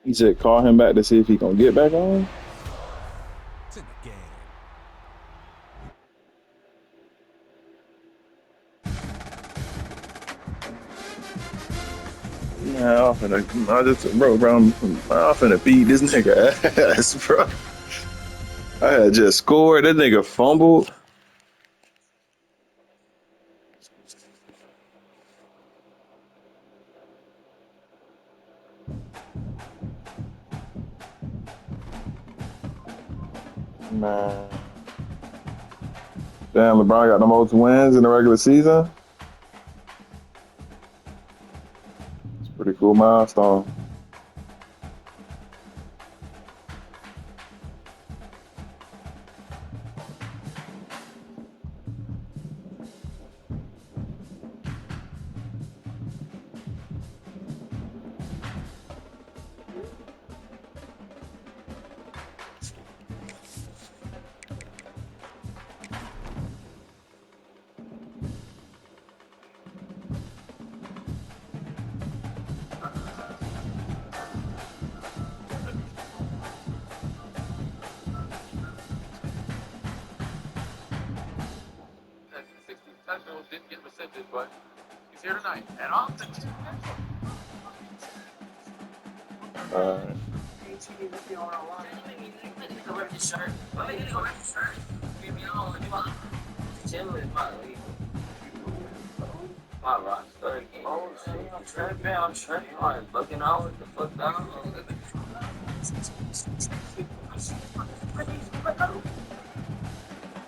He said call him back to see if he gonna get back on. It's in the game. Yeah, I just bro, I'm finna beat this nigga ass, bro. I had just scored. That nigga fumbled. Man, damn, LeBron got the most wins in the regular season. It's a pretty cool milestone. All right.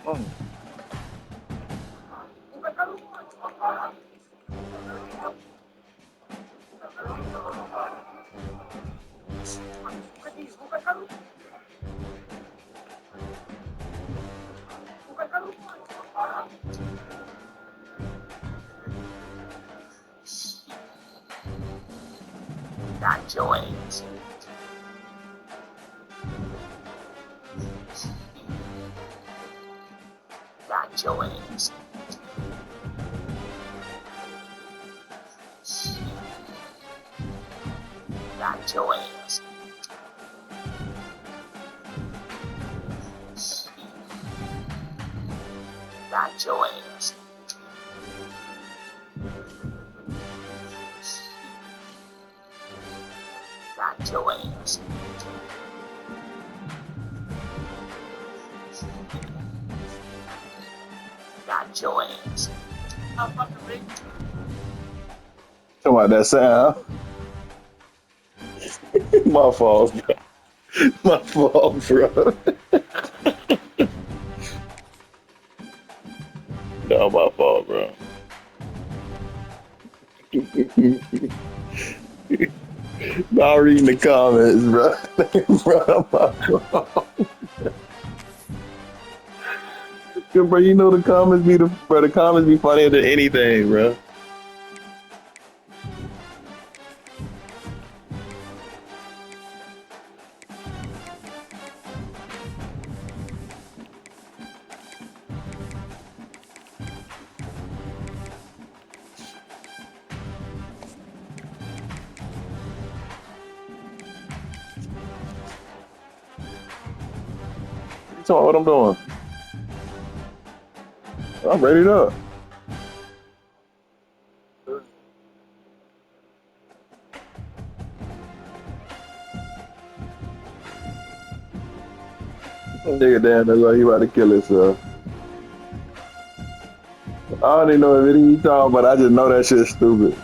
Mm. Talking about that sound. My fault, bro. My fault, bro. No, my fault, bro. Not reading the comments, bro. Bro, my fault. Bro, you know the comments be the comments be funnier than anything, bro. You talking about what I'm doing? I'm ready up. Nigga damn that's like he about to kill himself. I don't even know if it he talking, but I just know that shit's stupid.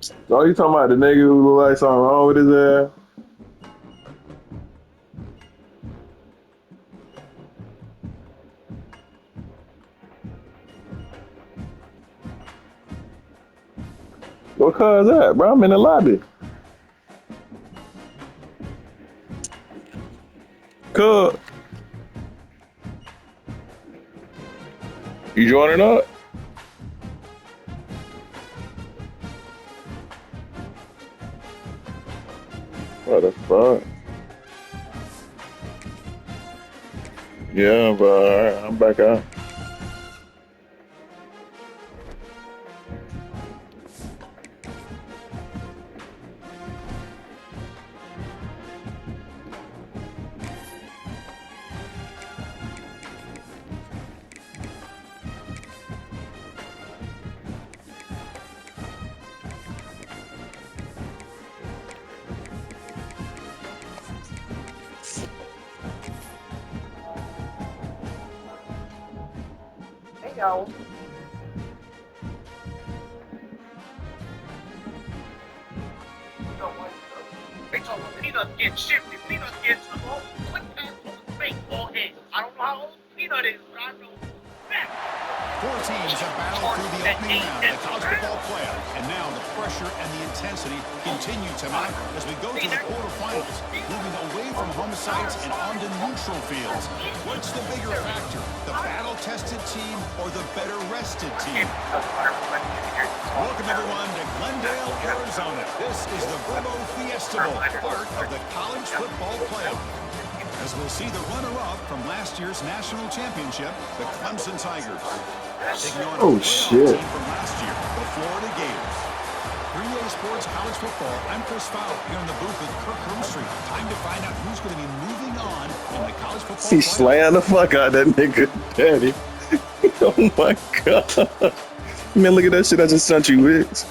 So you talking about the nigga who look like something wrong with his ass? What car is that, bro? I'm in the lobby. Cuz, you joining up? What the fuck? Yeah, but alright, I'm back out. Four teams have battled through the opening round of the college football playoff, and now the pressure and the intensity continue to mount as we go to the quarterfinals, moving away from home sites and onto neutral fields. What's the bigger factor, the battle-tested team or the better-rested team? Welcome, everyone, to Glendale, Arizona. This is the Verbo Fiesta Bowl, part of the college football playoff. As we'll see the runner-up from last year's national championship, the Clemson Tigers. Taking on a playoff team from last year, the Florida Gators. 3A Sports College Football, I'm Chris Fowler, here in the booth with Kirk Hermstreet. Time to find out who's going to be moving on in the college football He slammed the fuck out of that nigga, daddy. Oh my god. Man, look at that shit I just sent you, Wicks.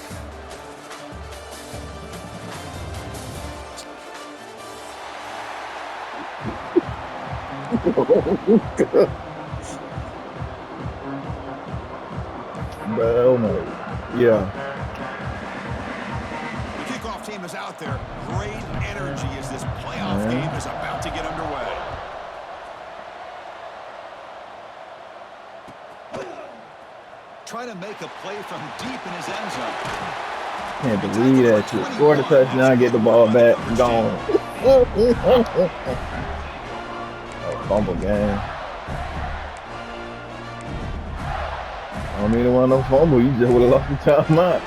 Oh my, yeah. The kickoff team is out there. Great energy as this playoff game is about to get underway. Trying to make a play from deep in his end zone. Can't believe that you score the touchdown, get the ball back, gone. Oh, fumble game. I don't even want no fumble. You just would have lost the timeout.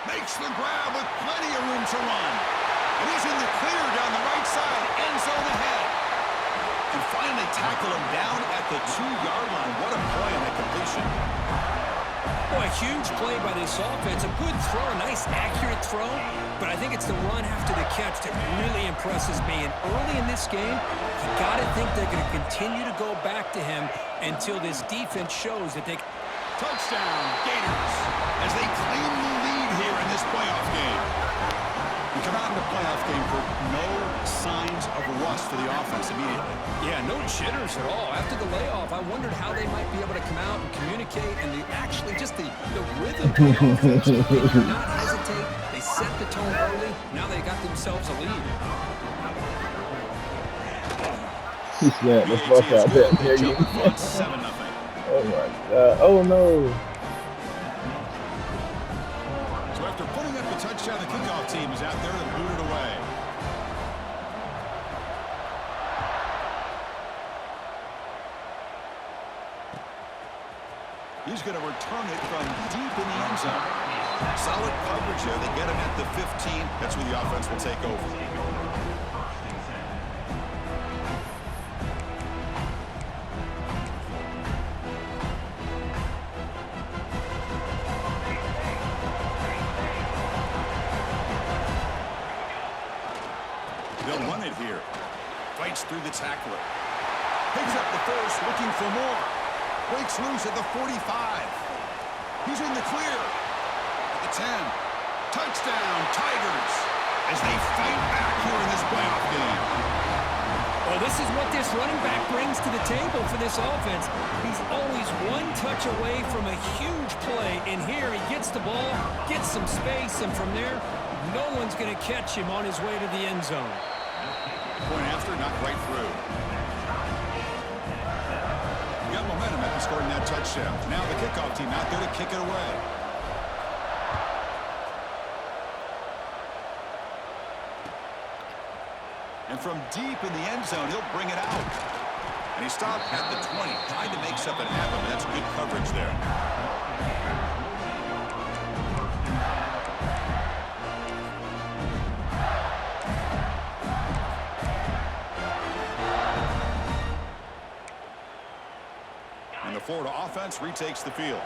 Makes the grab with plenty of room to run. And he's in the clear down the right side, end zone ahead. And finally tackle him down at the 2-yard line. What a play on that completion. Boy, a huge play by this offense. A good throw, a nice accurate throw. But I think it's the run after the catch that really impresses me. And early in this game, you got to think they're going to continue to go back to him until this defense shows that they can. Touchdown, Gators, as they claim the lead here in this playoff game. We come out in the playoff game for no signs of rust for the offense immediately. Yeah, no jitters at all. After the layoff, I wondered how they might be able to come out and communicate, and actually just the rhythm of the offense. They did not hesitate. They set the tone early. Now they got themselves a lead. He slapped the fuck out that nigga. 7-0. Oh my god. Oh no. So after putting up the touchdown, the kickoff team is out there to boot it away. He's going to return it from deep in the end zone. Solid coverage there. They get him at the 15. That's where the offense will take over. They'll run it here. Fights through the tackler. Picks up the first, looking for more. Breaks loose at the 45. He's in the clear. At the 10. Touchdown, Tigers, as they fight back here in this playoff game. Well, this is what this running back brings to the table for this offense. He's always one touch away from a huge play, and here he gets the ball, gets some space, and from there, no one's going to catch him on his way to the end zone. Point after, knocked right through. Got momentum after scoring that touchdown. Now the kickoff team out there to kick it away. And from deep in the end zone, he'll bring it out. And he stopped at the 20, tried to make something happen, but that's good coverage there. And the Florida offense retakes the field.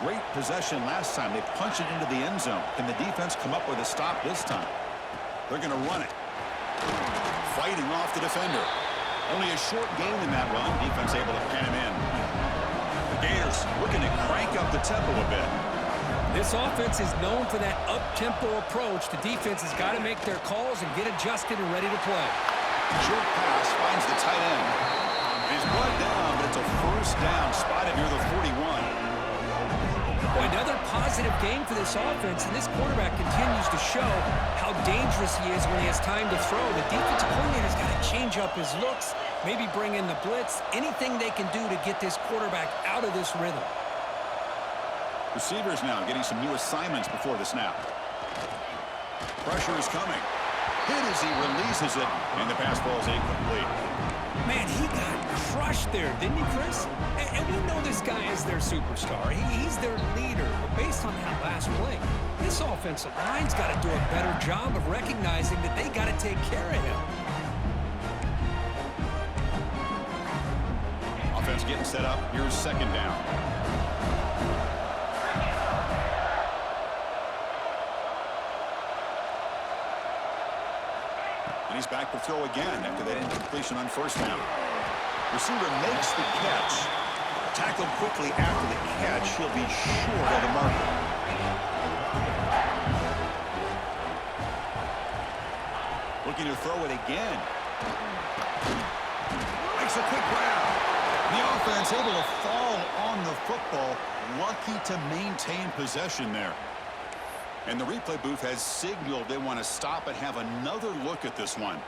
Great possession last time. They punch it into the end zone. Can the defense come up with a stop this time? They're going to run it. Fighting off the defender. Only a short gain in that run. Defense able to pin him in. The Gators looking to crank up the tempo a bit. This offense is known for that up-tempo approach. The defense has got to make their calls and get adjusted and ready to play. Short pass finds the tight end. He's brought down, but it's a first down spotted near the 41. Boy, another positive game for this offense, and this quarterback continues to show how dangerous he is when he has time to throw. The defensive coordinator's got to change up his looks, maybe bring in the blitz, anything they can do to get this quarterback out of this rhythm. Receivers now getting some new assignments before the snap. Pressure is coming. Hit as he releases it, and the pass falls incomplete. Man, he got crushed there, didn't he, Chris? And we know this guy is their superstar. He's their leader. But based on that last play, this offensive line's got to do a better job of recognizing that they got to take care of him. Offense getting set up. Here's second down. And he's back to throw again after that incompletion on first down. Receiver makes the catch. Tackled quickly after the catch. He'll be short of the marker. Looking to throw it again. Makes a quick grab. The offense able to fall on the football. Lucky to maintain possession there. And the replay booth has signaled they want to stop and have another look at this one.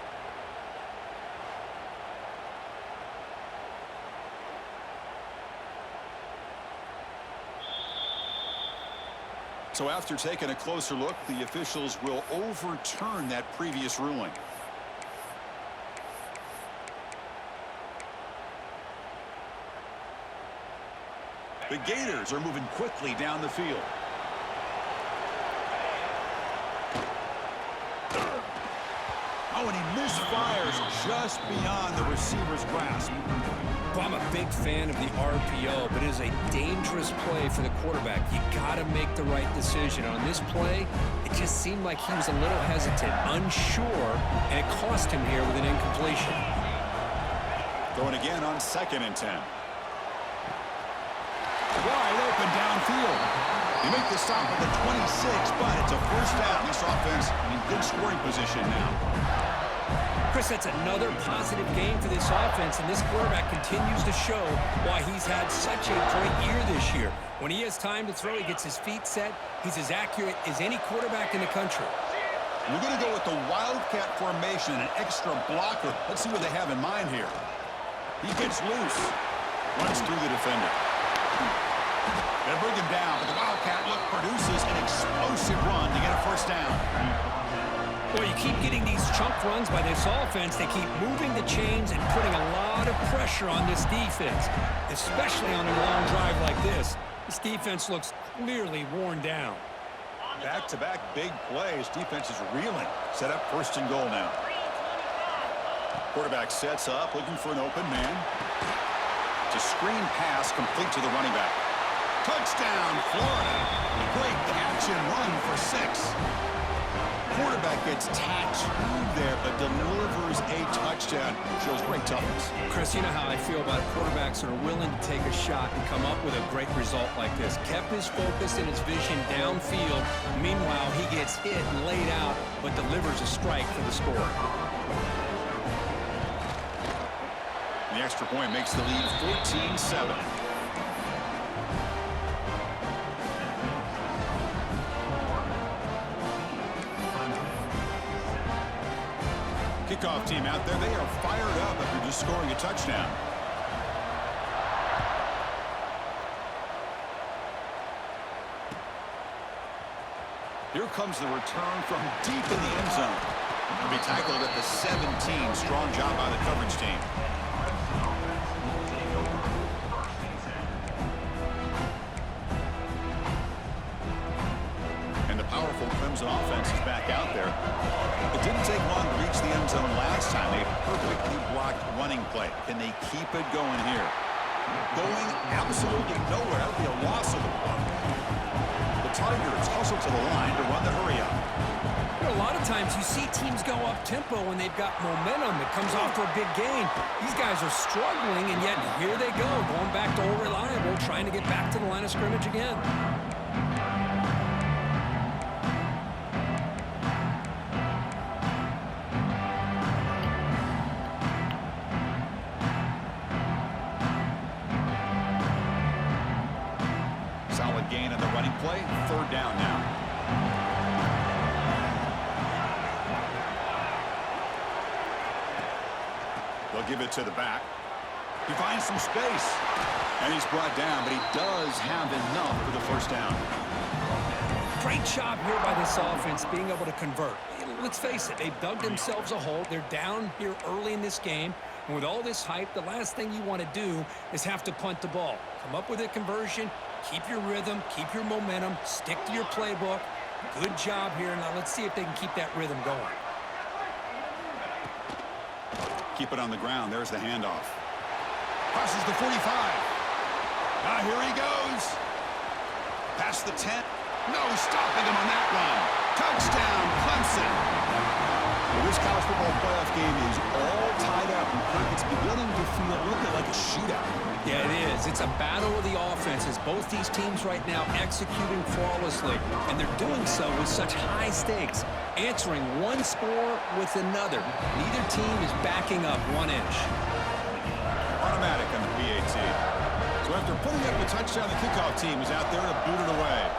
So after taking a closer look, the officials will overturn that previous ruling. The Gators are moving quickly down the field. Oh, and he misfires just beyond the receiver's grasp. Well, I'm a big fan of the RPO, but it is a dangerous play for the quarterback. You got to make the right decision. On this play, it just seemed like he was a little hesitant, unsure, and it cost him here with an incompletion. Throwing again on 2nd and 10. Wide open downfield. They make the stop at the 26, but it's a first down. This offense in good scoring position now. Chris, that's another positive game for this offense, and this quarterback continues to show why he's had such a great year this year. When he has time to throw, he gets his feet set. He's as accurate as any quarterback in the country. We're going to go with the Wildcat formation, an extra blocker. Let's see what they have in mind here. He gets loose. Runs through the defender. Gonna bring him down, but the Wildcat look produces an explosive run to get a first down. Well, you keep getting these chunk runs by this offense. They keep moving the chains and putting a lot of pressure on this defense, especially on a long drive like this. This defense looks clearly worn down. Back-to-back big plays. Defense is reeling. Set up 1st and goal now. Quarterback sets up, looking for an open man. It's a screen pass complete to the running back. Touchdown, Florida. A great catch and run for 6. Quarterback gets tattooed there, but delivers a touchdown. Shows great toughness. Chris, you know how I feel about quarterbacks that are willing to take a shot and come up with a great result like this. Kept his focus and his vision downfield. Meanwhile, he gets hit and laid out, but delivers a strike for the score. The extra point makes the lead 14-7. Kickoff team out there, they are fired up after just scoring a touchdown. Here comes the return from deep in the end zone. He'll be tackled at the 17. Strong job by the coverage team. And the powerful Clemson offense is back out there. It didn't take long to reach the end zone last time. They perfectly blocked running play. Can they keep it going here? Going absolutely nowhere. That would be a loss of the ball. The Tigers hustle to the line to run the hurry-up. You know, a lot of times you see teams go up-tempo when they've got momentum that comes off for a big gain. These guys are struggling, and yet here they go, going back to old reliable, trying to get back to the line of scrimmage again. play. 3rd down now. They'll give it to the back. He finds some space. And he's brought down, but he does have enough for the 1st down. Great job here by this offense being able to convert. Let's face it, they've dug themselves a hole. They're down here early in this game. And with all this hype, the last thing you want to do is have to punt the ball. Come up with a conversion, keep your rhythm, keep your momentum, stick to your playbook. Good job here. Now let's see if they can keep that rhythm going. Keep it on the ground. There's the handoff. Crosses the 45. Here he goes. Past the 10. No stopping him on that run. Touchdown, Clemson. Well, this college football playoff game is all tied up, and it's beginning to feel a little bit like a shootout. Yeah, it is. It's a battle of the offenses. Both these teams right now executing flawlessly, and they're doing so with such high stakes, answering one score with another. Neither team is backing up 1 inch. Automatic on the PAT. So after putting up a touchdown, the kickoff team is out there to boot it away.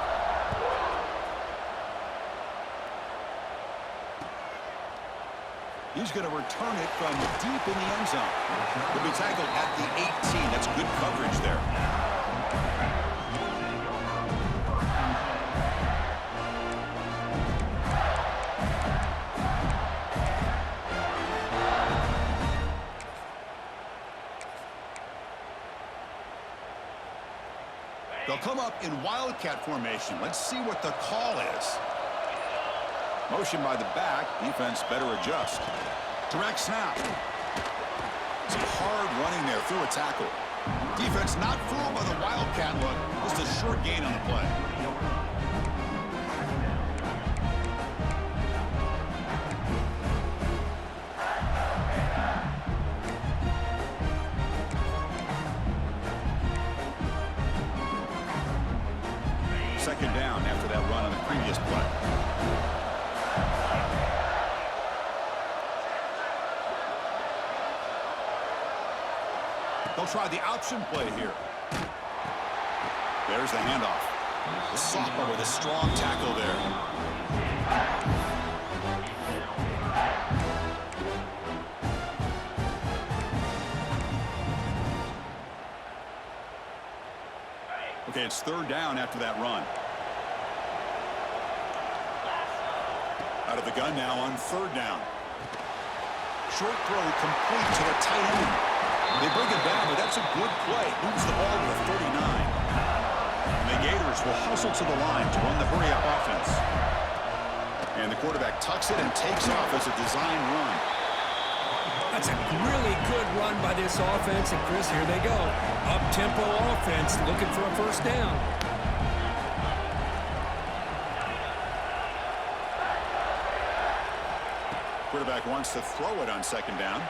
He's going to return it from deep in the end zone. He'll be tackled at the 18. That's good coverage there. They'll come up in wildcat formation. Let's see what the call is. Motion by the back. Defense better adjust. Direct snap. Some hard running there through a tackle. Defense not fooled by the wildcat look. Just a short gain on the play. Second down after that run on the previous play. They'll try the option play here. There's the handoff. The sophomore with a strong tackle there. Okay, it's 3rd down after that run. Out of the gun now on 3rd down. Short throw complete to the tight end. They bring it down, but that's a good play. Moves the ball to the 39. And the Gators will hustle to the line to run the hurry-up offense. And the quarterback tucks it and takes off as a design run. That's a really good run by this offense. And, Chris, here they go. Up-tempo offense looking for a 1st down. Quarterback wants to throw it on 2nd down.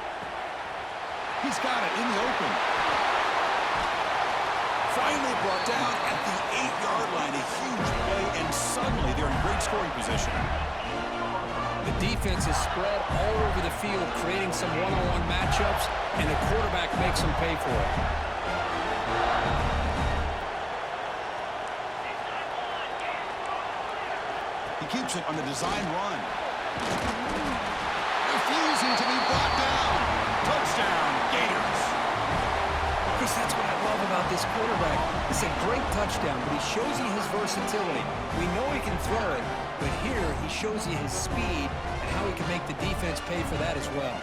He's got it in the open. Finally brought down at the 8-yard line. A huge play, and suddenly they're in great scoring position. The defense is spread all over the field, creating some one-on-one matchups, and the quarterback makes them pay for it. He keeps it on the design run. Refusing to be brought down. Touchdown, Gators. Chris, that's what I love about this quarterback. It's a great touchdown, but he shows you his versatility. We know he can throw it, but here he shows you his speed and how he can make the defense pay for that as well.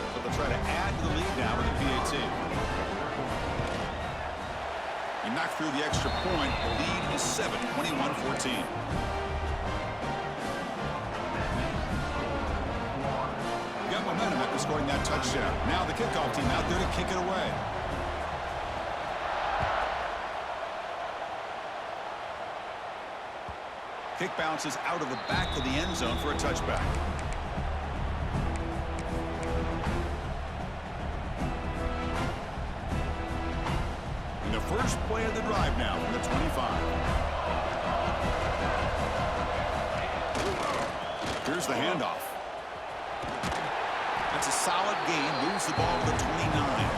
So they'll try to add to the lead now with the PAT. He knocked through the extra point. The lead is 7, 21-14. Got momentum after scoring that touchdown. Now the kickoff team out there to kick it away. Kick bounces out of the back of the end zone for a touchback. And the first play of the drive now from the 25. Here's the handoff. That's a solid gain. Moves the ball to the 29.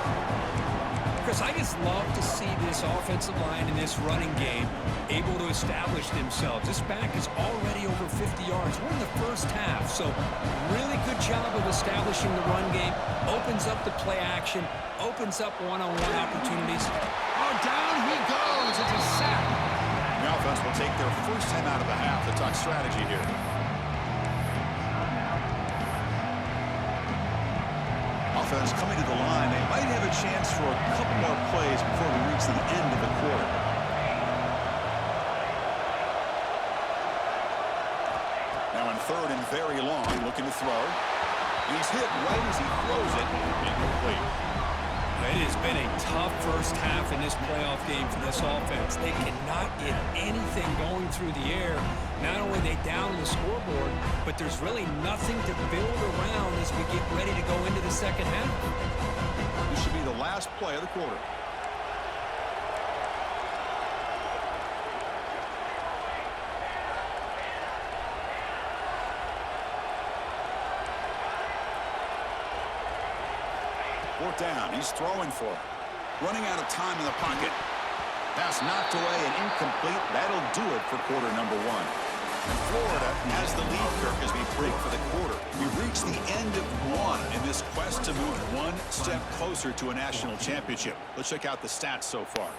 Chris, I just love to see this offensive line in this running game able to establish themselves. This back is already over 50 yards. We're in the first half, so really good job of establishing the run game. Opens up the play action, opens up one-on-one opportunities. Oh, down he goes. It's a sack. The offense will take their first time out of the half to talk strategy here. Offense coming to the line. They might have a chance for a couple more plays before we reach the end of the quarter. Now in third and very long, looking to throw. And he's hit right as he throws it. Incomplete. It has been a tough first half in this playoff game for this offense. They cannot get anything going through the air. Not only are they down on the scoreboard, but there's really nothing to build around as we get ready to go into the second half. This should be the last play of the quarter. Fourth down. He's throwing for it. Running out of time in the pocket. Pass knocked away and incomplete. That'll do it for quarter number one. And Florida has the lead, Kirk, as we break for the quarter. We've reached the end of one in this quest to move one step closer to a national championship. Let's check out the stats so far.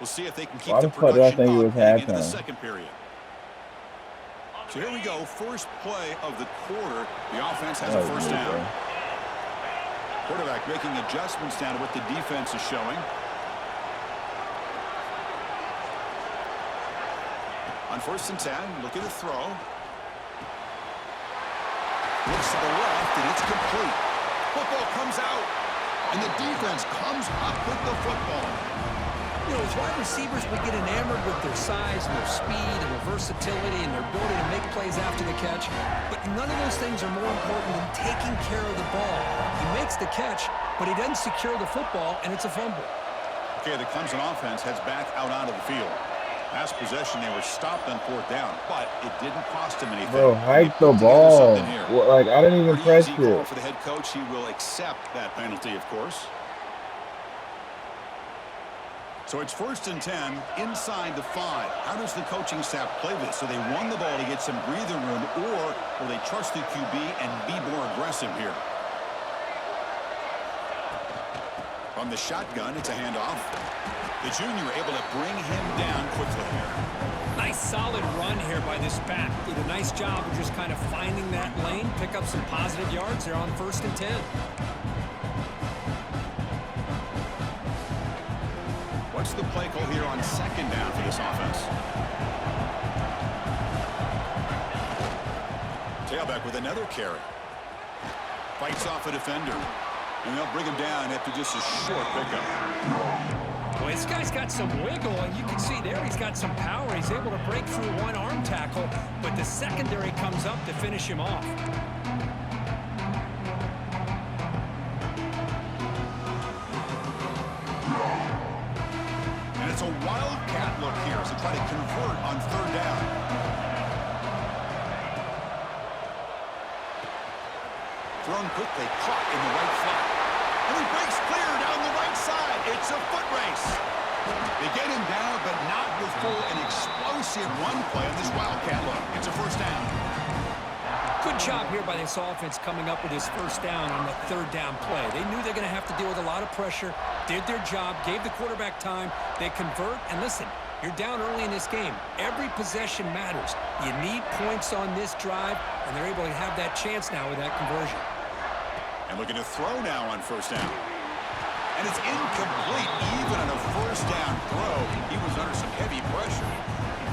We'll see if they can keep the production up heading into the second period. So here we go. First play of the quarter. The offense has a first down. Quarterback making adjustments down to what the defense is showing. On 1st and 10, looking to throw. Looks to the left, and it's complete. Football comes out, and the defense comes up with the football. You know, as wide receivers, we get enamored with their size and their speed and their versatility and their ability to make plays after the catch. But none of those things are more important than taking care of the ball. He makes the catch, but he doesn't secure the football, and it's a fumble. Okay, the Clemson offense heads back out onto the field. Last possession, they were stopped on 4th down, but it didn't cost them anything. Bro, hike the ball. Well, like, I didn't even press it. For the head coach, he will accept that penalty, of course. So it's 1st and 10 inside the 5. How does the coaching staff play this? So they run the ball to get some breathing room, or will they trust the QB and be more aggressive here? From the shotgun, it's a handoff. The junior able to bring him down quickly. Nice solid run here by this back. Did a nice job of just kind of finding that lane, pick up some positive yards there on 1st and 10. What's the play call here on 2nd down for this offense? Tailback with another carry. Fights off a defender. And they'll bring him down after just a short pickup. Well, this guy's got some wiggle, and you can see there he's got some power. He's able to break through one arm tackle, but the secondary comes up to finish him off. And it's a wildcat look here as they try to convert on 3rd down. Thrown quickly, caught in the right flat. And he breaks clear down the right side. It's a foot race. They get him down, but not before an explosive run play on this wildcat look. It's a 1st down. Good job here by this offense coming up with his 1st down on the 3rd down play. They knew they're going to have to deal with a lot of pressure, did their job, gave the quarterback time. They convert, and listen, you're down early in this game. Every possession matters. You need points on this drive, and they're able to have that chance now with that conversion. And looking to throw now on 1st down. And it's incomplete even on a 1st down throw. He was under some heavy pressure.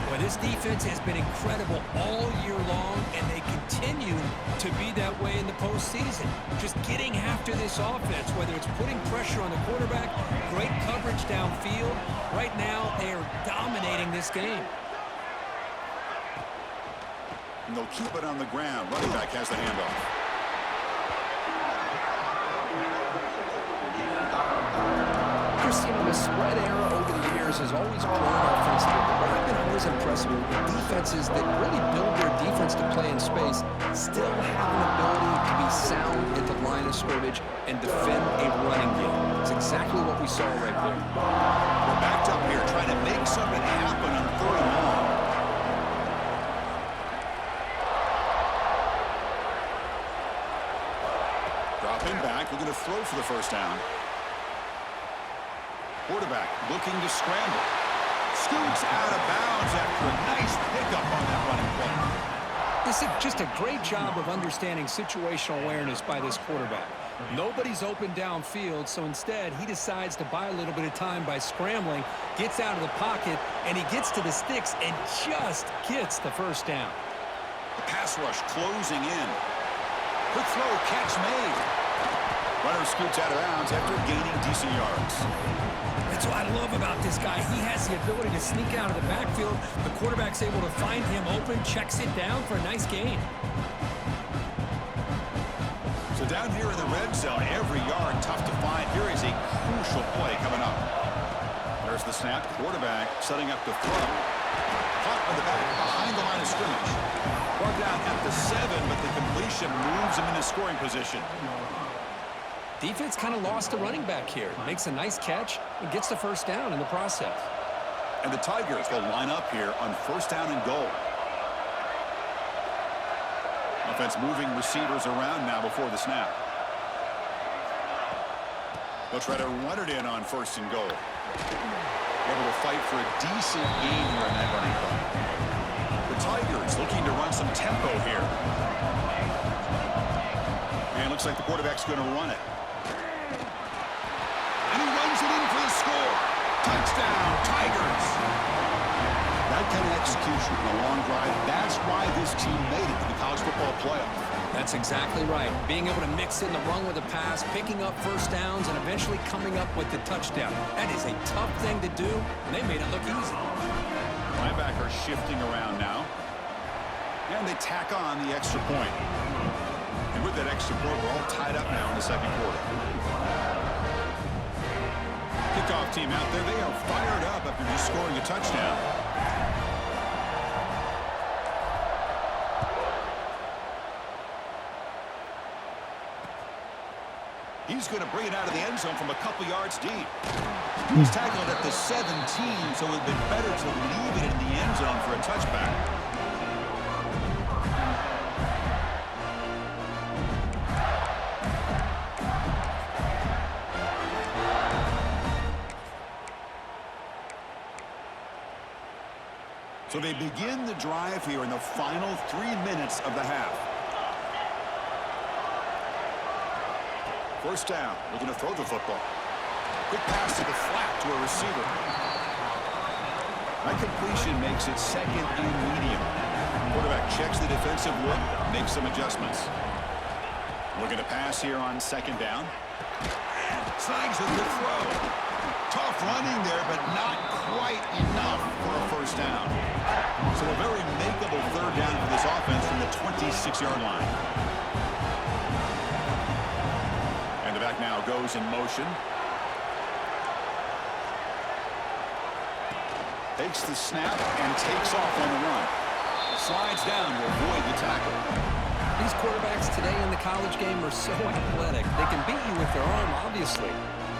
Well, this defense has been incredible all year long, and they continue to be that way in the postseason. Just getting after this offense, whether it's putting pressure on the quarterback, great coverage downfield. Right now, they are dominating this game. And they'll keep it on the ground. Running back has the handoff. course, you know, the spread era over the years has always grown offensively, but what I've been always impressed with defenses that really build their defense to play in space still have an ability to be sound at the line of scrimmage and defend a running game. It's exactly what we saw right there. We're backed up here trying to make something happen on 3rd and long. Dropping back, we're going to throw for the first down. Quarterback looking to scramble. Scoots out of bounds after a nice pickup on that running play. This is just a great job of understanding situational awareness by this quarterback. Nobody's open downfield, so instead he decides to buy a little bit of time by scrambling, gets out of the pocket, and he gets to the sticks and just gets the first down. The pass rush closing in. Quick throw, catch made. Runner scoots out of bounds after gaining decent yards. That's what I love about this guy. He has the ability to sneak out of the backfield. The quarterback's able to find him open, checks it down for a nice gain. So down here in the red zone, every yard tough to find. Here is a crucial play coming up. There's the snap. Quarterback setting up the throw. Caught on the back behind the line of scrimmage. Brought down at the 7, but the completion moves him into scoring position. Defense kind of lost the running back here. Makes a nice catch and gets the first down in the process. And the Tigers will line up here on 1st down and goal. Offense moving receivers around now before the snap. They'll try to run it in on 1st and goal. Able to fight for a decent gain here in that running play. The Tigers looking to run some tempo here. And looks like the quarterback's going to run it. And he runs it in for the score. Touchdown, Tigers. That kind of execution in a long drive, that's why this team made it to the college football playoff. That's exactly right. Being able to mix in the run with the pass, picking up first downs, and eventually coming up with the touchdown. That is a tough thing to do, and they made it look easy. Linebacker shifting around now. And they tack on the extra point. And with that extra point, we're all tied up now in the 2nd quarter. Kickoff team out there, they are fired up after just scoring a touchdown. He's going to bring it out of the end zone from a couple yards deep. He's tackled at the 17, so it would have been better to leave it in the end zone for a touchback. So they begin the drive here in the final 3 minutes of the half. 1st down, looking to throw the football. Quick pass to the flat to a receiver. That completion makes it 2nd and medium. Quarterback checks the defensive look, makes some adjustments. Looking to pass here on 2nd down. Slides with the throw. Tough running there, but not quite enough for a 1st down. So a very makeable 3rd down for this offense from the 26-yard line. And the back now goes in motion. Takes the snap and takes off on the run. Slides down to avoid the tackle. These quarterbacks today in the college game are so athletic. They can beat you with their arm, obviously.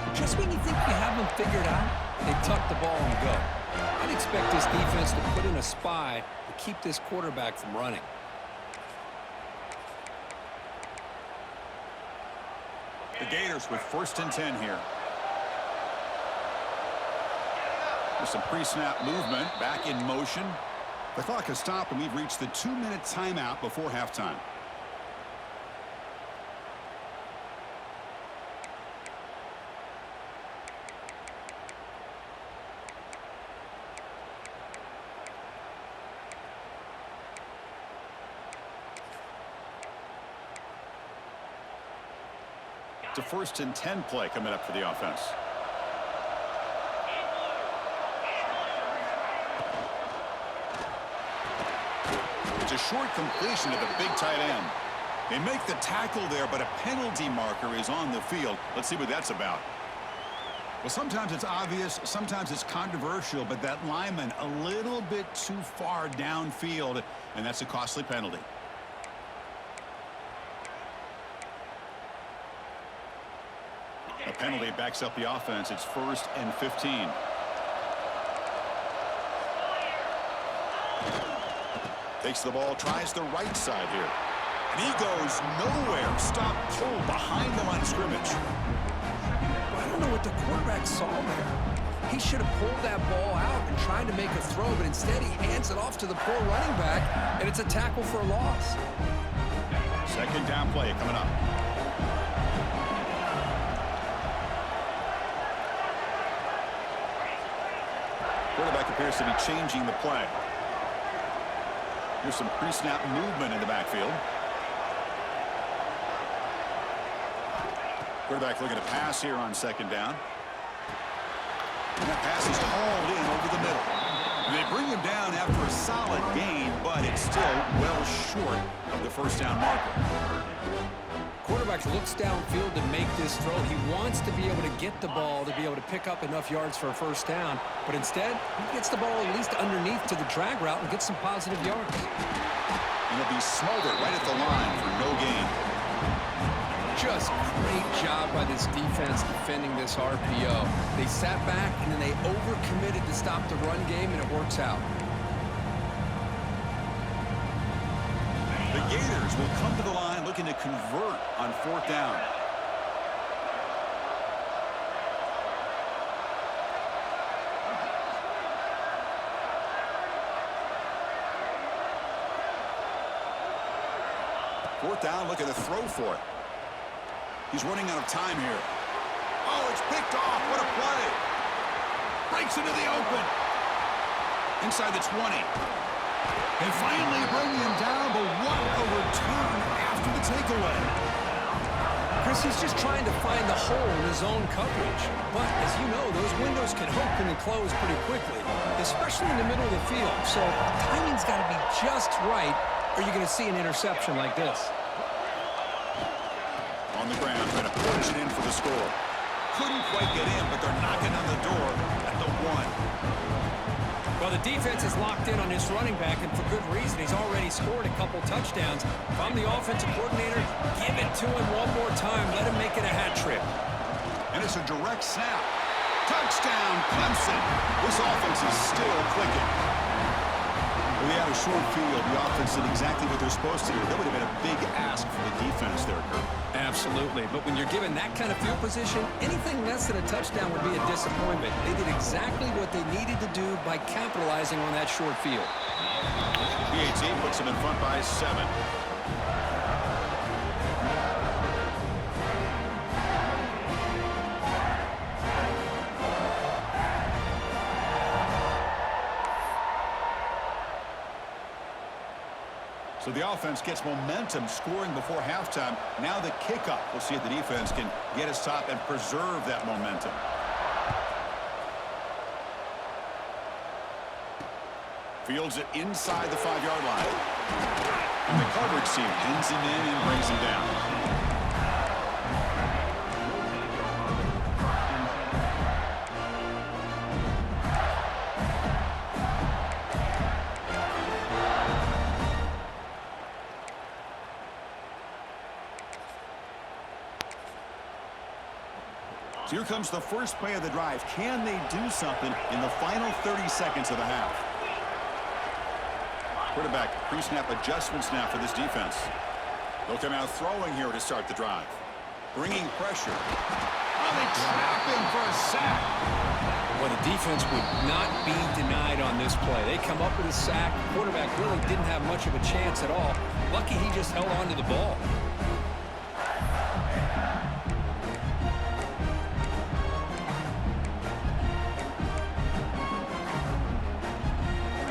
But just when you think you have them figured out, they tuck the ball and go. I'd expect this defense to put in a spy to keep this quarterback from running. The Gators with 1st and 10 here. With some pre-snap movement, back in motion. The clock has stopped, and we've reached the 2-minute timeout before halftime. It's a 1st and 10 play coming up for the offense. It's a short completion to the big tight end. They make the tackle there, but a penalty marker is on the field. Let's see what that's about. Well, sometimes it's obvious, sometimes it's controversial, but that lineman a little bit too far downfield, and that's a costly penalty. A penalty backs up the offense. It's 1st and 15. Takes the ball, tries the right side here. And he goes nowhere. Stop, pull behind the line of scrimmage. I don't know what the quarterback saw there. He should have pulled that ball out and tried to make a throw, but instead he hands it off to the poor running back, and it's a tackle for a loss. 2nd down play coming up. Quarterback appears to be changing the play. Here's some pre-snap movement in the backfield. Quarterback looking to pass here on 2nd down. And that pass is hauled in over the middle. And they bring him down after a solid gain, but it's still well short of the 1st down marker. Quarterback looks downfield to make this throw. He wants to be able to get the ball to be able to pick up enough yards for a 1st down, but instead he gets the ball at least underneath to the drag route and gets some positive yards. And he'll be smothered right at the line for no gain. Just great job by this defense defending this RPO. They sat back and then they overcommitted to stop the run game, and it works out. The Gators will come to the line looking to convert on 4th down. Fourth down, looking to throw for it. He's running out of time here. Oh, it's picked off. What a play. Breaks into the open. Inside the 20. They finally bring him down, but what a return after the takeaway. Chris, he's just trying to find the hole in his own coverage. But as you know, those windows can open and close pretty quickly, especially in the middle of the field. So timing's got to be just right, or you're going to see an interception like this. On the ground, trying to push it in for the score. Couldn't quite get in, but they're knocking on the door at the 1. Well, the defense is locked in on this running back, and for good reason. He's already scored a couple touchdowns. If I'm the offensive coordinator, give it to him one more time. Let him make it a hat trick. And it's a direct snap. Touchdown, Clemson. This offense is still clicking. Well, they had a short field. The offense did exactly what they're supposed to do. That would have been a big ask for the defense there, Kurt. Absolutely. But when you're given that kind of field position, anything less than a touchdown would be a disappointment. They did exactly what they needed to do by capitalizing on that short field. PAT puts them in front by 7. So the offense gets momentum, scoring before halftime. Now the kickoff. We'll see if the defense can get a stop and preserve that momentum. Fields it inside the 5-yard line. And the coverage team pins him in and brings him down. So here comes the first play of the drive. Can they do something in the final 30 seconds of the half? Quarterback pre-snap adjustments now for this defense. They'll come out throwing here to start the drive. Bringing pressure. Oh, they trap him for a sack. Well, the defense would not be denied on this play. They come up with a sack. The quarterback really didn't have much of a chance at all. Lucky he just held on to the ball.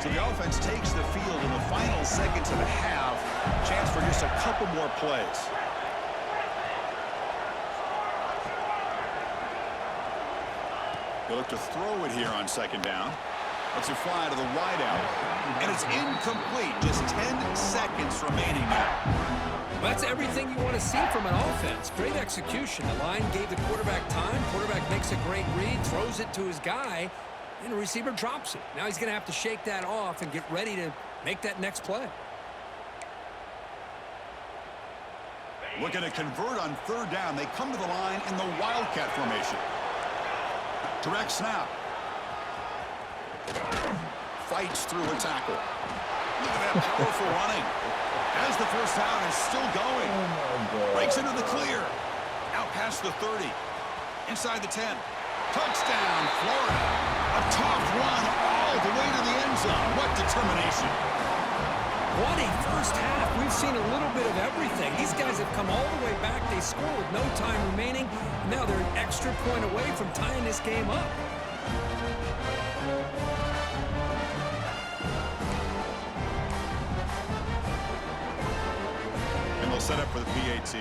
So the offense takes the field in the final seconds of the half. Chance for just a couple more plays. They look to throw it here on 2nd down. Lets it fly to the wideout. And That is incomplete. Just 10 seconds remaining now. That's everything you want to see from an offense. Great execution. The line gave the quarterback time. Quarterback makes a great read, throws it to his guy, and the receiver drops it. Now he's going to have to shake that off and get ready to make that next play. Looking to convert on third down. They come to the line in the Wildcat formation. Direct snap. Fights through a tackle. Look at that powerful running. As the first down is still going. Breaks into the clear. Out past the 30. Inside the 10. Touchdown, Florida. A tough run all the way to the end zone. What determination. What a first half. We've seen a little bit of everything. These guys have come all the way back. They score with no time remaining. Now they're an extra point away from tying this game up. And they'll set up for the PAT.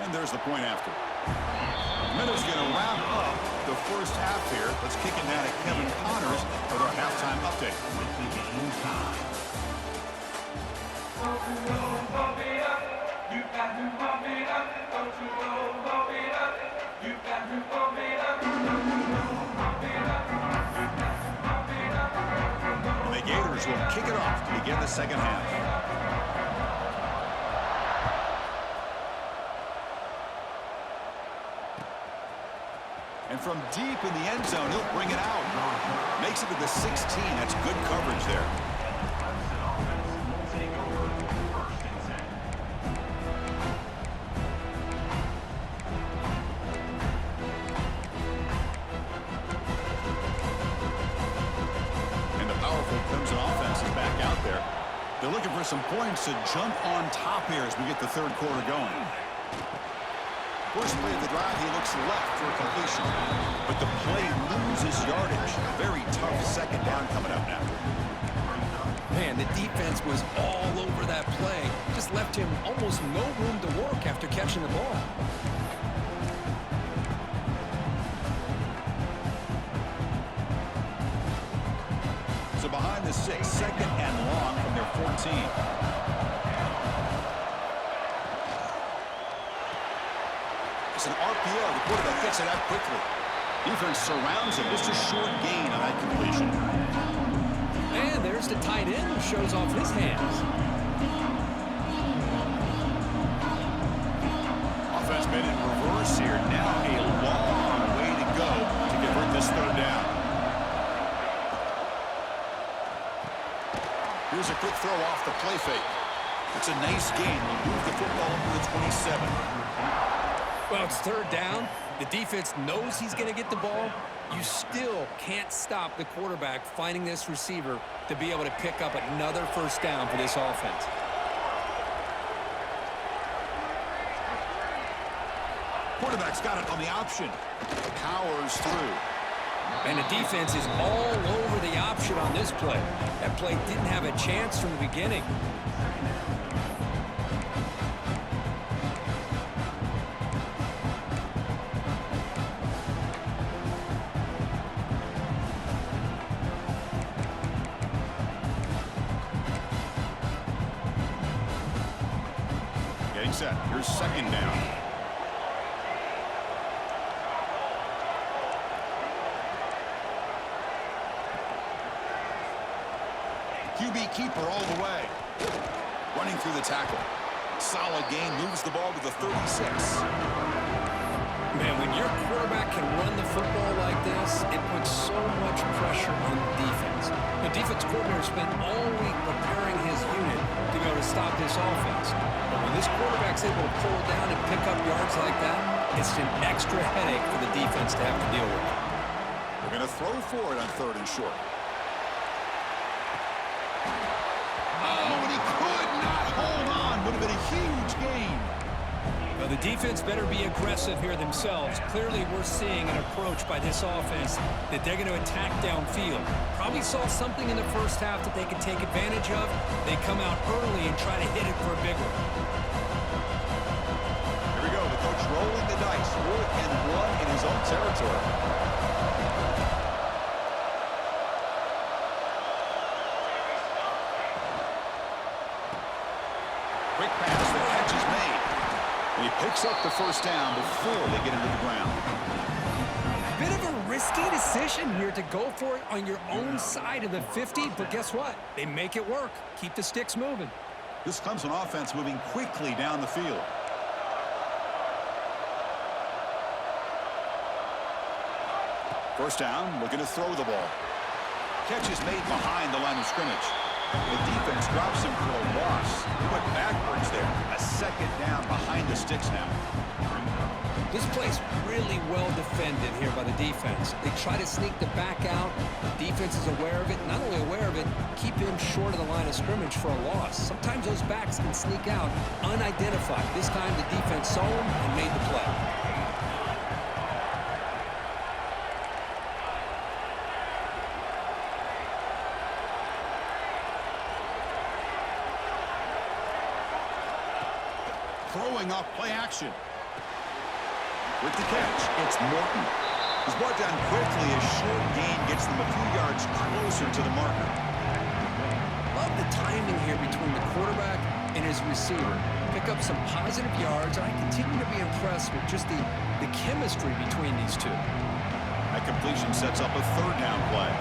And there's the point after. Meadows going to wrap up the first half here. Let's kick it down to Kevin Connors with our halftime update. And the Gators will kick it off to begin the second half. And from deep in the end zone, he'll bring it out. Makes it to the 16. That's good coverage there. And the powerful Clemson offense is back out there. They're looking for some points to jump on top here as we get the third quarter going. First play of the drive, he looks left for a completion. But the play loses yardage. Very tough second down coming up now. Man, the defense was all over that play. Just left him almost no room to work after catching the ball. So behind the 6, second and long from their 14. It's an RPO. The quarterback gets it out quickly. Defense surrounds him. Just a short gain on that completion. And there's the tight end who shows off his hands. Offense made in reverse here. Now a long way to go to convert this third down. Here's a quick throw off the play fake. It's a nice gain. We'll move the football to the 27. Well, it's third down. The defense knows he's going to get the ball. You still can't stop the quarterback finding this receiver to be able to pick up another first down for this offense. Quarterback's got it on the option. Powers through. And the defense is all over the option on this play. That play didn't have a chance from the beginning. Getting set. Here's second down. QB keeper all the way. Running through the tackle. Solid gain. Moves the ball to the 36. Man, when your quarterback can run the football like this, it puts so much pressure on the defense. The defense coordinator spent all week preparing his unit to be able to stop this offense. But when this quarterback's able to pull down and pick up yards like that, it's an extra headache for the defense to have to deal with. They're going to throw for it on third and short. Oh, and he could not hold on. Would have been a huge gain. Well, the defense better be aggressive here themselves. Clearly, we're seeing an approach by this offense that they're going to attack downfield. Probably saw something in the first half that they could take advantage of. They come out early and try to hit it for a big one. Here we go. The coach rolling the dice. 4th and 1 in his own territory. Quick pass. The catch is made. And he picks up the first down before they get into the ground. Bit of a risky decision here to go for it on your own side of the 50, but guess what? They make it work. Keep the sticks moving. This Clemson offense moving quickly down the field. First down, looking to throw the ball. Catch is made behind the line of scrimmage. The defense drops him for a loss. He went backwards there. A second down behind the sticks now. This play's really well defended here by the defense. They try to sneak the back out. The defense is aware of it. Not only aware of it, keep him short of the line of scrimmage for a loss. Sometimes those backs can sneak out unidentified. This time the defense saw him and made the play. Throwing off play action. With the catch, it's Morton. He's brought down quickly. A short gain gets them a few yards closer to the marker. Love the timing here between the quarterback and his receiver. Pick up some positive yards, and I continue to be impressed with just the chemistry between these two. That completion sets up a third down play.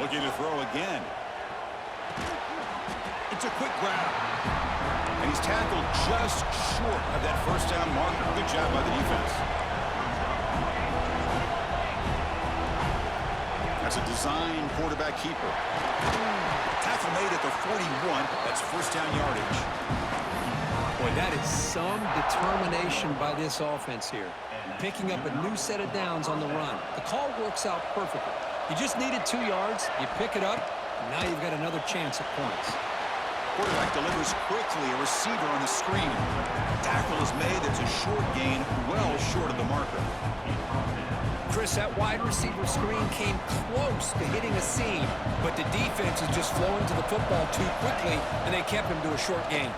Looking to throw again. It's a quick grab. And he's tackled just short of that first down marker. Good job by the defense. That's a design quarterback keeper. Tackle made at the 41. That's first down yardage. Boy, that is some determination by this offense here. Picking up a new set of downs on the run. The call works out perfectly. You just needed 2 yards. You pick it up, and now you've got another chance at points. Quarterback delivers quickly, a receiver on the screen. Tackle is made. That's a short gain, well short of the marker. Chris, that wide receiver screen came close to hitting a seam, but the defense is just flowing to the football too quickly, and they kept him to a short gain.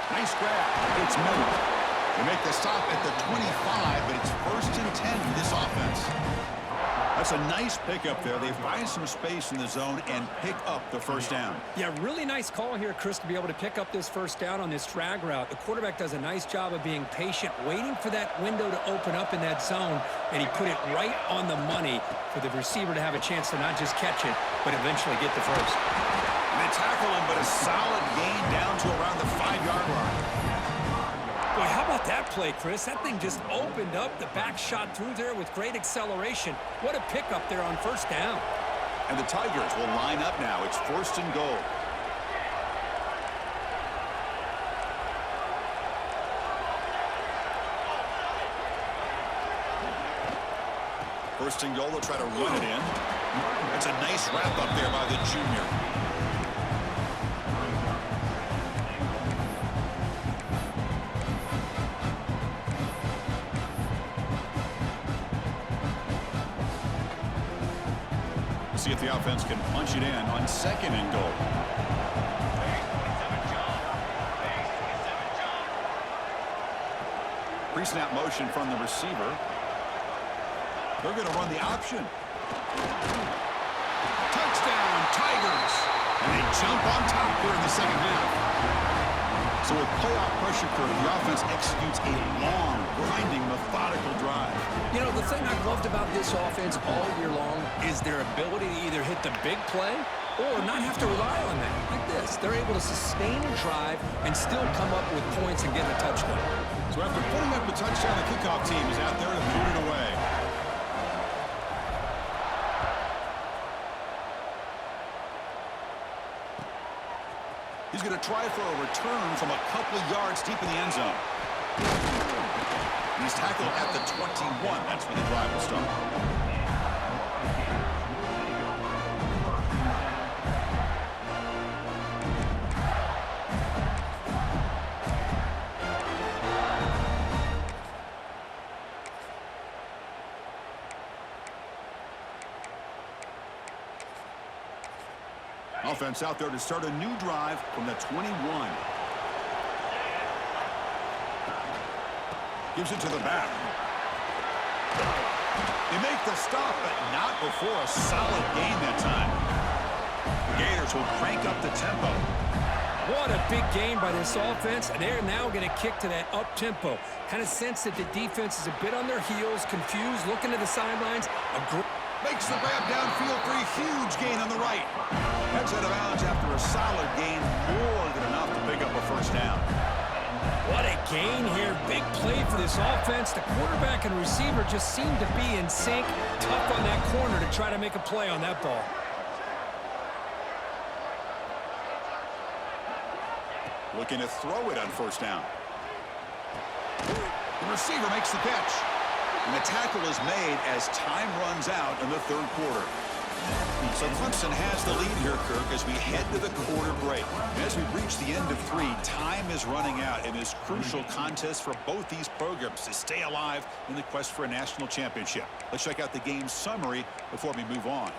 Nice grab. It's Miller. They make the stop at the 25, but it's 1st and 10 for this offense. That's a nice pickup there. They find some space in the zone and pick up the first down. Yeah, really nice call here, Chris, to be able to pick up this first down on this drag route. The quarterback does a nice job of being patient, waiting for that window to open up in that zone, and he put it right on the money for the receiver to have a chance to not just catch it, but eventually get the first. And they tackle him, but a solid gain down to around the 5-yard line. Boy, how about that play, Chris? That thing just opened up. The back shot through there with great acceleration. What a pickup there on first down. And the Tigers will line up now. It's 1st and goal. First and goal, they'll try to run it in. That's a nice wrap up there by the junior. See if the offense can punch it in on 2nd and goal. Pre-snap motion from the receiver. They're going to run the option. Touchdown, Tigers! And they jump on top here in the second half. So with playoff pressure curve, the offense executes a long, grinding, methodical drive. You know, the thing I've loved about this offense all year long is their ability to either hit the big play or not have to rely on that. Like this, they're able to sustain a drive and still come up with points and get a touchdown. So after putting up the touchdown, the kickoff team is out there to boot it away. He's going to try for a return from a couple of yards deep in the end zone. He's tackled at the 21. That's when the drive will start. Offense out there to start a new drive from the 21. Gives it to the back. They make the stop, but not before a solid gain that time. The Gators will crank up the tempo. What a big gain by this offense, and they're now going to kick to that up-tempo. Kind of sense that the defense is a bit on their heels, confused, looking to the sidelines. Makes the grab downfield for a huge gain on the right. Heads out of bounds after a solid gain, more than enough to pick up a first down. What a gain here. Big play for this offense. The quarterback and receiver just seem to be in sync. Tough on that corner to try to make a play on that ball. Looking to throw it on first down. The receiver makes the catch. And the tackle is made as time runs out in the third quarter. So Clemson has the lead here, Kirk, as we head to the quarter break. And as we reach the end of 3, time is running out in this crucial contest for both these programs to stay alive in the quest for a national championship. Let's check out the game summary before we move on.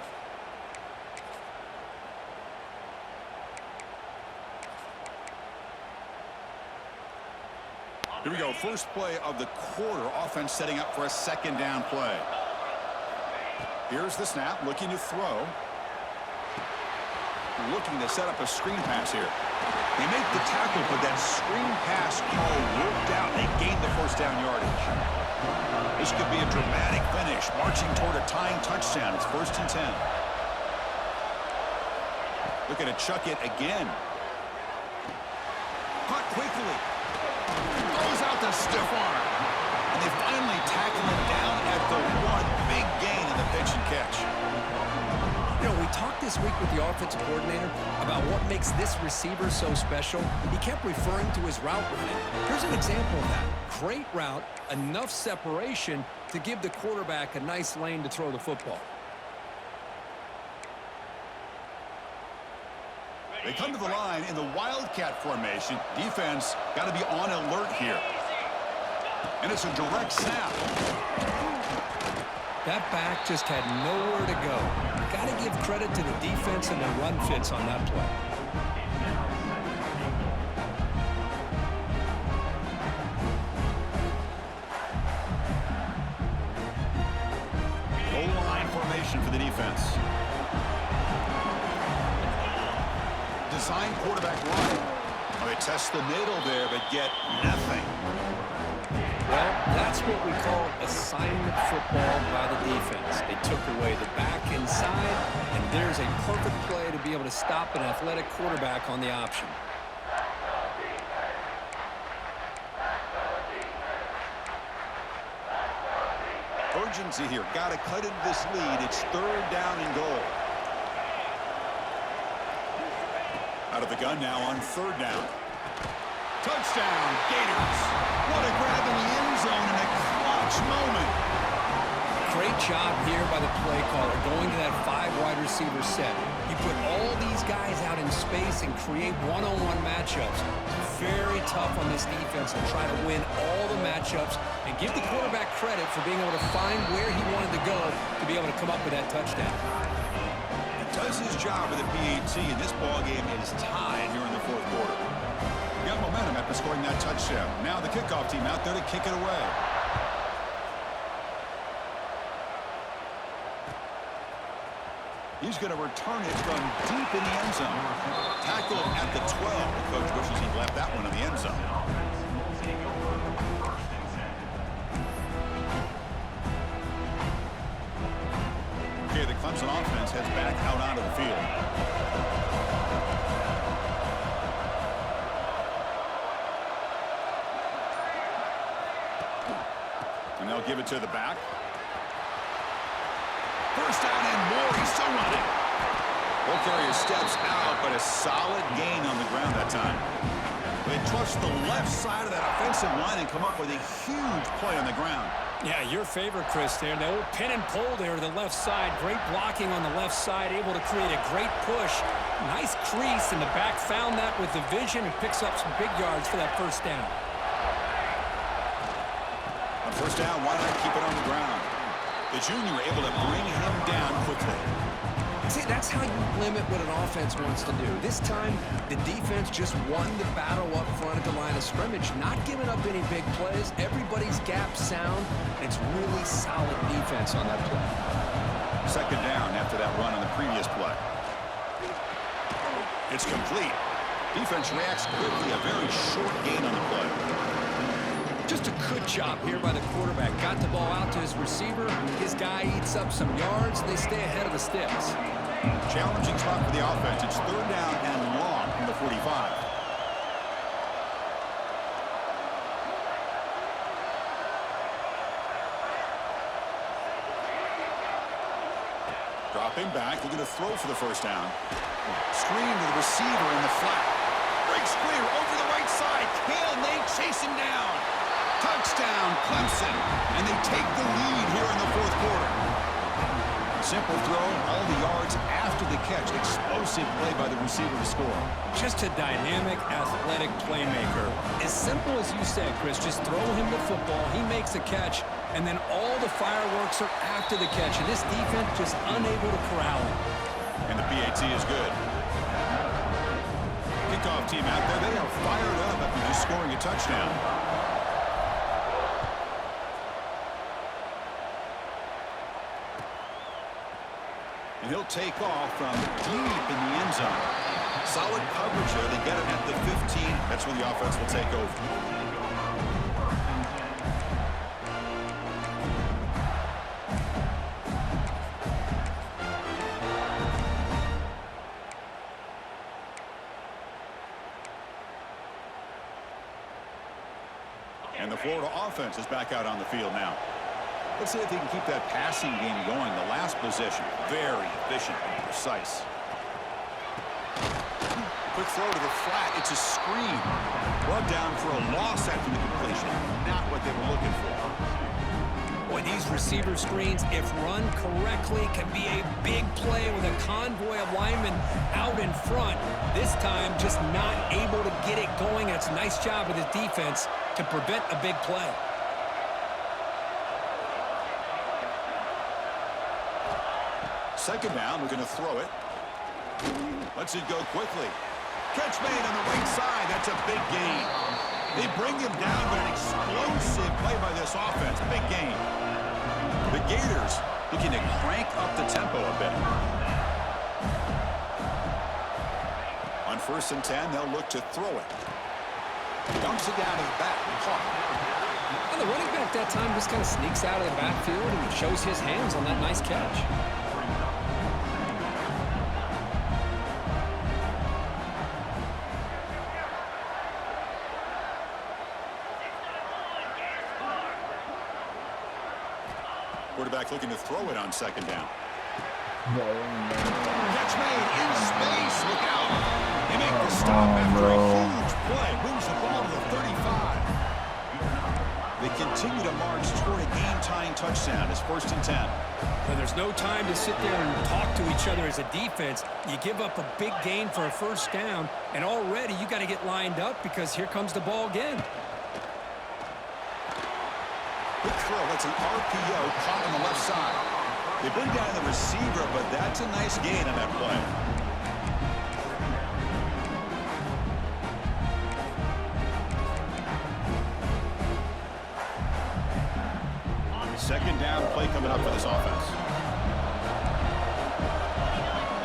Here we go. First play of the quarter. Offense setting up for a second down play. Here's the snap. Looking to throw. Looking to set up a screen pass here. They make the tackle, but that screen pass call worked out. They gained the first down yardage. This could be a dramatic finish. Marching toward a tying touchdown. It's 1st and 10. Looking to chuck it again. Caught quickly. Throws out the stiff arm. And they finally tackle him down at the 1. Big gain in the pitch and catch. You know, we talked this week with the offensive coordinator about what makes this receiver so special. He kept referring to his route running. Here's an example of that. Great route, enough separation to give the quarterback a nice lane to throw the football. They come to the line in the Wildcat formation. Defense got to be on alert here. And it's a direct snap. That back just had nowhere to go. Got to give credit to the defense and the run fits on that play. Goal line formation for the defense. Design quarterback run. Oh, they test the middle there, but get nothing. Well, that's what we call assignment football by the defense. They took away the back inside, and there's a perfect play to be able to stop an athletic quarterback on the option. Urgency here. Got to cut into this lead. It's 3rd down and goal. Out of the gun now on 3rd down. Touchdown, Gators. What a grab in the end zone in a clutch moment. Great job here by the play caller going to that 5 wide receiver set. You put all these guys out in space and create one-on-one matchups. Very tough on this defense to try to win all the matchups and give the quarterback credit for being able to find where he wanted to go to be able to come up with that touchdown. He does his job with the PAT, and this ball game is tied here in the 4th quarter. Got momentum after scoring that touchdown. Now the kickoff team out there to kick it away. He's going to return it from deep in the end zone. Tackle at the 12. The coach wishes he'd left that one in the end zone. Okay, the Clemson offense heads back out onto the field. And they'll give it to the back. First down and more. He's still running. Ball carrier steps out, but a solid gain on the ground that time. They trust the left side of that offensive line and come up with a huge play on the ground. Yeah, your favorite, Chris, there. The old pin and pull there to the left side. Great blocking on the left side, able to create a great push. Nice crease, and the back found that with the vision and picks up some big yards for that first down. On first down, why not keep it on the ground? The junior able to bring him down quickly. See, that's how you limit what an offense wants to do. This time, the defense just won the battle up front at the line of scrimmage, not giving up any big plays. Everybody's gap sound. It's really solid defense on that play. Second down after that run on the previous play. It's complete. Defense reacts quickly. A very short gain on the play. Just a good job here by the quarterback. Got the ball out to his receiver. His guy eats up some yards. They stay ahead of the sticks. Challenging spot for the offense. It's 3rd down and long from the 45. Dropping back, looking to throw for the 1st down. Screen to the receiver in the flat. Breaks clear over the right side. Can they chase him down? Touchdown, Clemson. And they take the lead here in the 4th quarter. Simple throw, all the yards after the catch. Explosive play by the receiver to score. Just a dynamic, athletic playmaker. As simple as you said, Chris, just throw him the football. He makes a catch, and then all the fireworks are after the catch. And this defense just unable to corral him. And the PAT is good. Kickoff team out there, they are fired up after just scoring a touchdown. And he'll take off from deep in the end zone. Solid coverage there. They get it at the 15. That's where the offense will take over. And the Florida offense is back out on the field now. Let's see if they can keep that passing game going. The last possession, very efficient and precise. Quick throw to the flat. It's a screen. Brought down for a loss after the completion. Not what they were looking for. Boy, these receiver screens, if run correctly, can be a big play with a convoy of linemen out in front. This time, just not able to get it going. And it's a nice job with his defense to prevent a big play. Second down, we're going to throw it. Lets it go quickly. Catch made on the right side. That's a big gain. They bring him down, but an explosive play by this offense. Big gain. The Gators looking to crank up the tempo a bit. On 1st and 10, they'll look to throw it. Dumps it down to the back. Caught. And the running back that time just kind of sneaks out of the backfield and shows his hands on that nice catch. Quarterback looking to throw it on 2nd down. Catch Catch made in space. Look out. They make the stop after a huge play. Moves the ball to the 35. They continue to march toward a game-tying touchdown. It's 1st and 10. And there's no time to sit there and talk to each other as a defense. You give up a big gain for a 1st down, and already you got to get lined up because here comes the ball again. Quick throw. That's an RPO caught on the left side. They bring down the receiver, but that's a nice gain on that play. Second down play coming up for this offense.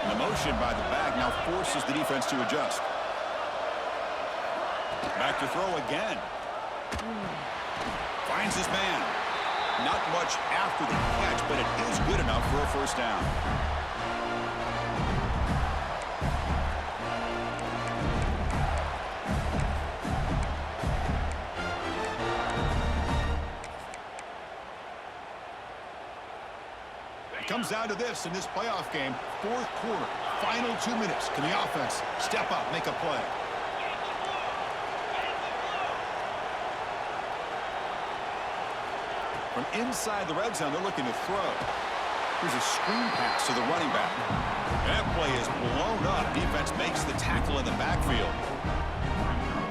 And the motion by the back now forces the defense to adjust. Back to throw again. Finds his man. Not much after the catch, but it is good enough for a 1st down. It comes down to this in this playoff game. 4th quarter, final 2 minutes. Can the offense step up, make a play? From inside the red zone, they're looking to throw. Here's a screen pass to the running back. That play is blown up. Defense makes the tackle in the backfield.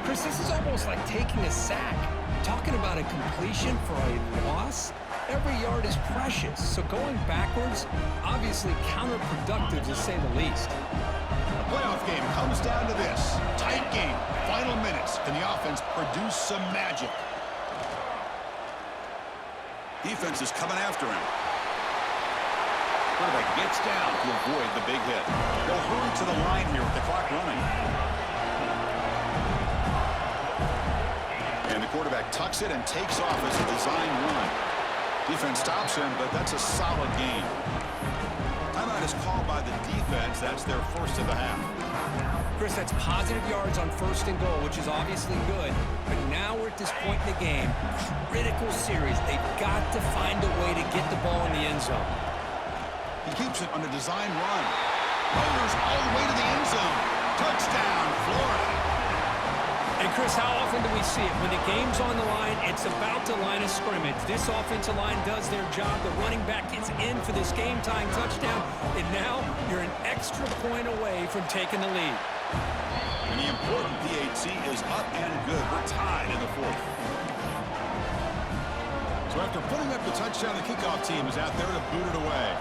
Chris, this is almost like taking a sack. Talking about a completion for a loss, every yard is precious. So going backwards, obviously counterproductive to say the least. The playoff game comes down to this. Tight game, final minutes. Can the offense produce some magic? Defense is coming after him. quarterback gets down to avoid the big hit. They'll hurry to the line here with the clock running. And the quarterback tucks it and takes off as a design run. Defense stops him, but that's a solid gain. Timeout is called by the defense. That's their first of the half. Chris, that's positive yards on 1st and goal, which is obviously good. But now we're at this point in the game, critical series. They've got to find a way to get the ball in the end zone. He keeps it on a design run. Motors all the way to the end zone. Touchdown, Florida. And Chris, how often do we see it? When the game's on the line, it's about the line of scrimmage. This offensive line does their job. The running back is in for this game-tying touchdown. And now you're an extra point away from taking the lead. And the important PAT is up and good. We're tied in the 4th. So after putting up the touchdown, the kickoff team is out there to boot it away.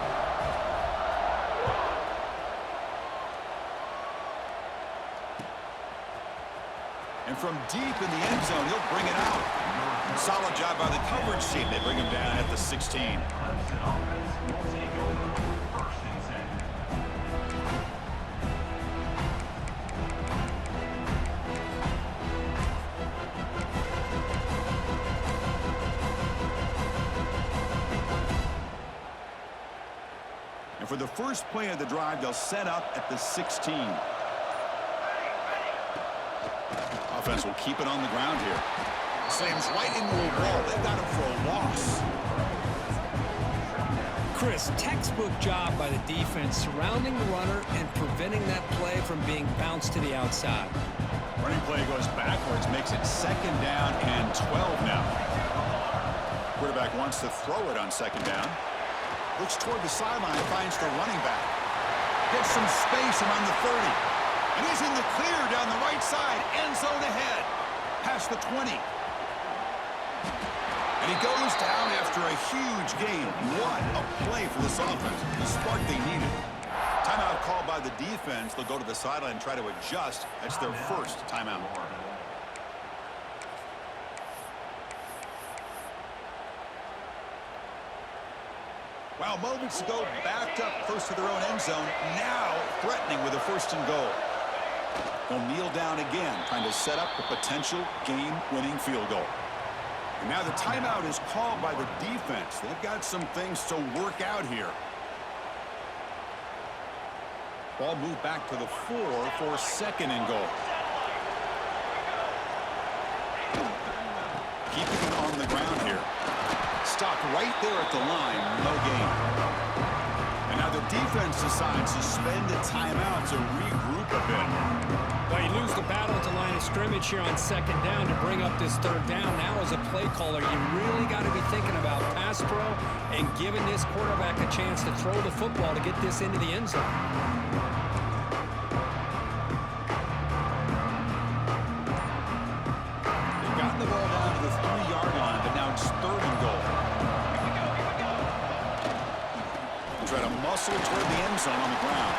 And from deep in the end zone, he'll bring it out. Solid job by the coverage team. They bring him down at the 16. And for the first play of the drive, they'll set up at the 16. Offense will keep it on the ground here. Slams right into a wall. They've got him for a loss. Chris, textbook job by the defense surrounding the runner and preventing that play from being bounced to the outside. Running play goes backwards, makes it 2nd down and 12 now. Quarterback wants to throw it on 2nd down. Looks toward the sideline, finds the running back. Gets some space around the 30. And he's in the clear down the right side. End zone ahead. Past the 20. And he goes down after a huge gain. What a play for this offense. The spark they needed. Timeout called by the defense. They'll go to the sideline and try to adjust. That's their first timeout. Wow, moments ago, backed up close to their own end zone. Now threatening with a 1st and goal. They'll kneel down again, trying to set up the potential game-winning field goal. And now the timeout is called by the defense. They've got some things to work out here. Ball moved back to the 4 for 2nd and goal. Keeping it on the ground here. Stopped right there at the line, no gain. And now the defense decides to spend a timeout to regroup a bit. Well, you lose the battle at the line of scrimmage here on 2nd down to bring up this 3rd down. Now as a play caller, you really got to be thinking about pass pro and giving this quarterback a chance to throw the football to get this into the end zone. They've gotten the ball down to the 3-yard line, but now it's 3rd and goal. Try to muscle toward the end zone on the ground.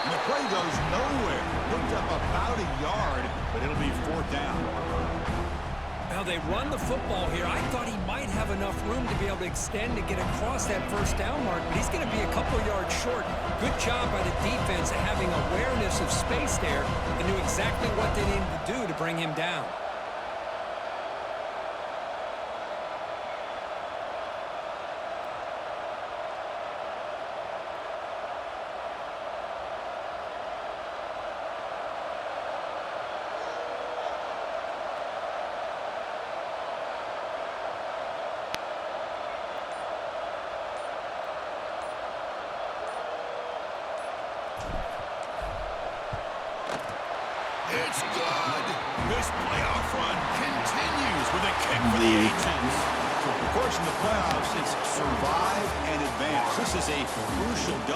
And the play goes nowhere. Picked up about a yard, but it'll be 4th down. Now they run the football here. I thought he might have enough room to be able to extend to get across that 1st down mark, but he's going to be a couple yards short. Good job by the defense at having awareness of space there and knew exactly what they needed to do to bring him down. It's good. This playoff run continues with a kick for the Agents. Of course, in the playoffs, it's survive and advance. This is a crucial W.